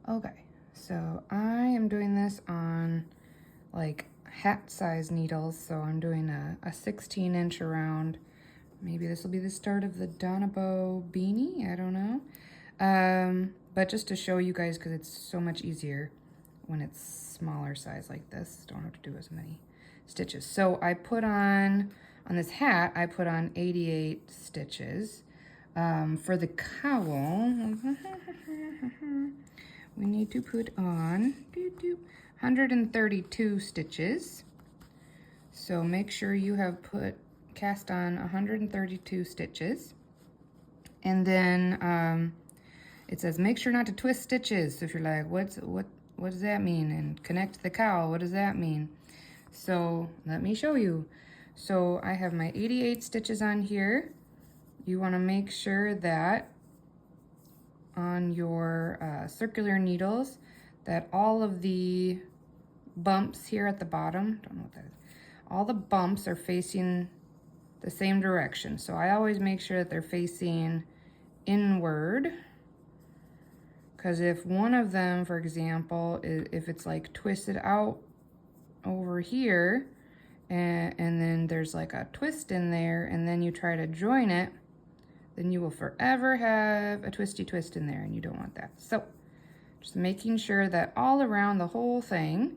Okay, so I am doing this on like hat size needles, so I'm doing a 16-inch around. Maybe this will be the start of the Danebod beanie, I don't know. But just to show you guys, because it's so much easier when it's smaller size like this, don't have to do as many stitches. So I put on this hat, I put on 88 stitches. For the cowl, we need to put on 132 stitches. So make sure you have cast on 132 stitches. And then it says make sure not to twist stitches. So if you're like, what does that mean? And connect the cowl, what does that mean? So let me show you. So I have my 88 stitches on here. You want to make sure that on your circular needles that all of the bumps here at the bottom, don't know what that is, all the bumps are facing the same direction. So I always make sure that they're facing inward, because if one of them, for example, if it's like twisted out over here and then there's like a twist in there and then you try to join it, then you will forever have a twisty twist in there, and you don't want that. So just making sure that all around the whole thing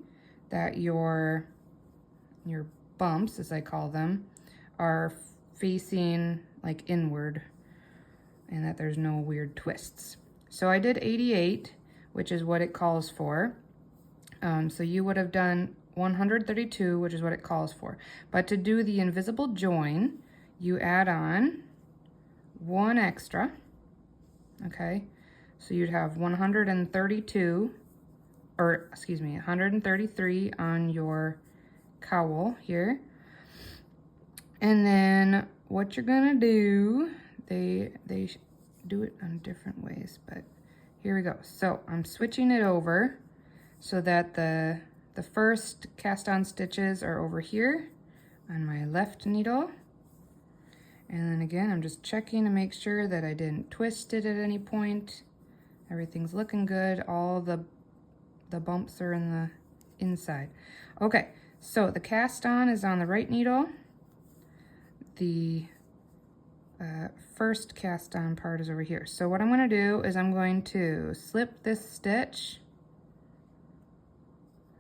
that your bumps, as I call them, are facing like inward and that there's no weird twists. So I did 88, which is what it calls for. So you would have done 132, which is what it calls for. But to do the invisible join, you add on one extra, okay? So you'd have 132, or excuse me, 133 on your cowl here. And then what you're gonna do, they do it on different ways, but here we go. So I'm switching it over so that the first cast on stitches are over here on my left needle. And then again, I'm just checking to make sure that I didn't twist it at any point. Everything's looking good. All the bumps are in the inside. Okay, so the cast on is on the right needle. The first cast on part is over here. So what I'm gonna do is I'm going to slip this stitch.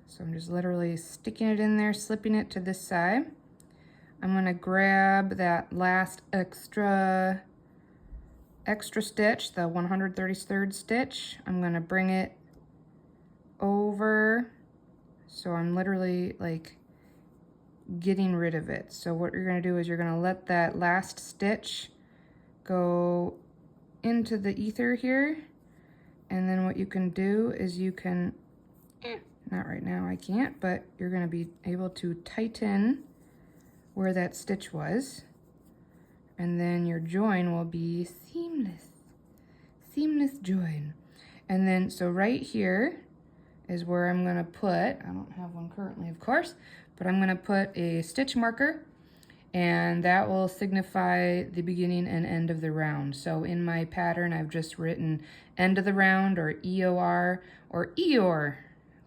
So I'm just literally sticking it in there, slipping it to this side. I'm gonna grab that last extra stitch, the 133rd stitch. I'm gonna bring it over. So I'm literally like getting rid of it. So what you're gonna do is you're gonna let that last stitch go into the ether here. And then what you can do is you can, not right now, I can't, but you're gonna be able to tighten where that stitch was, and then your join will be seamless join. And then so right here is where I'm gonna put, I don't have one currently of course, but I'm gonna put a stitch marker, and that will signify the beginning and end of the round. So in my pattern I've just written end of the round, or EOR, or EOR,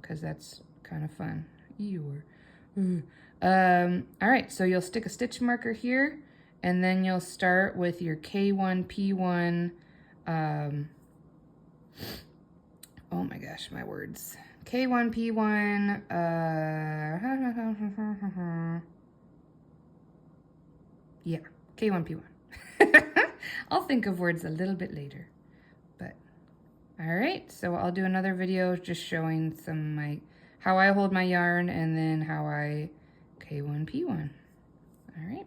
because that's kind of fun, EOR. All right, so you'll stick a stitch marker here, and then you'll start with your K1, P1, oh my gosh, my words. K1, P1, yeah, K1, P1. I'll think of words a little bit later, but all right, so I'll do another video just showing how I hold my yarn, and then how I K1, P1. All right.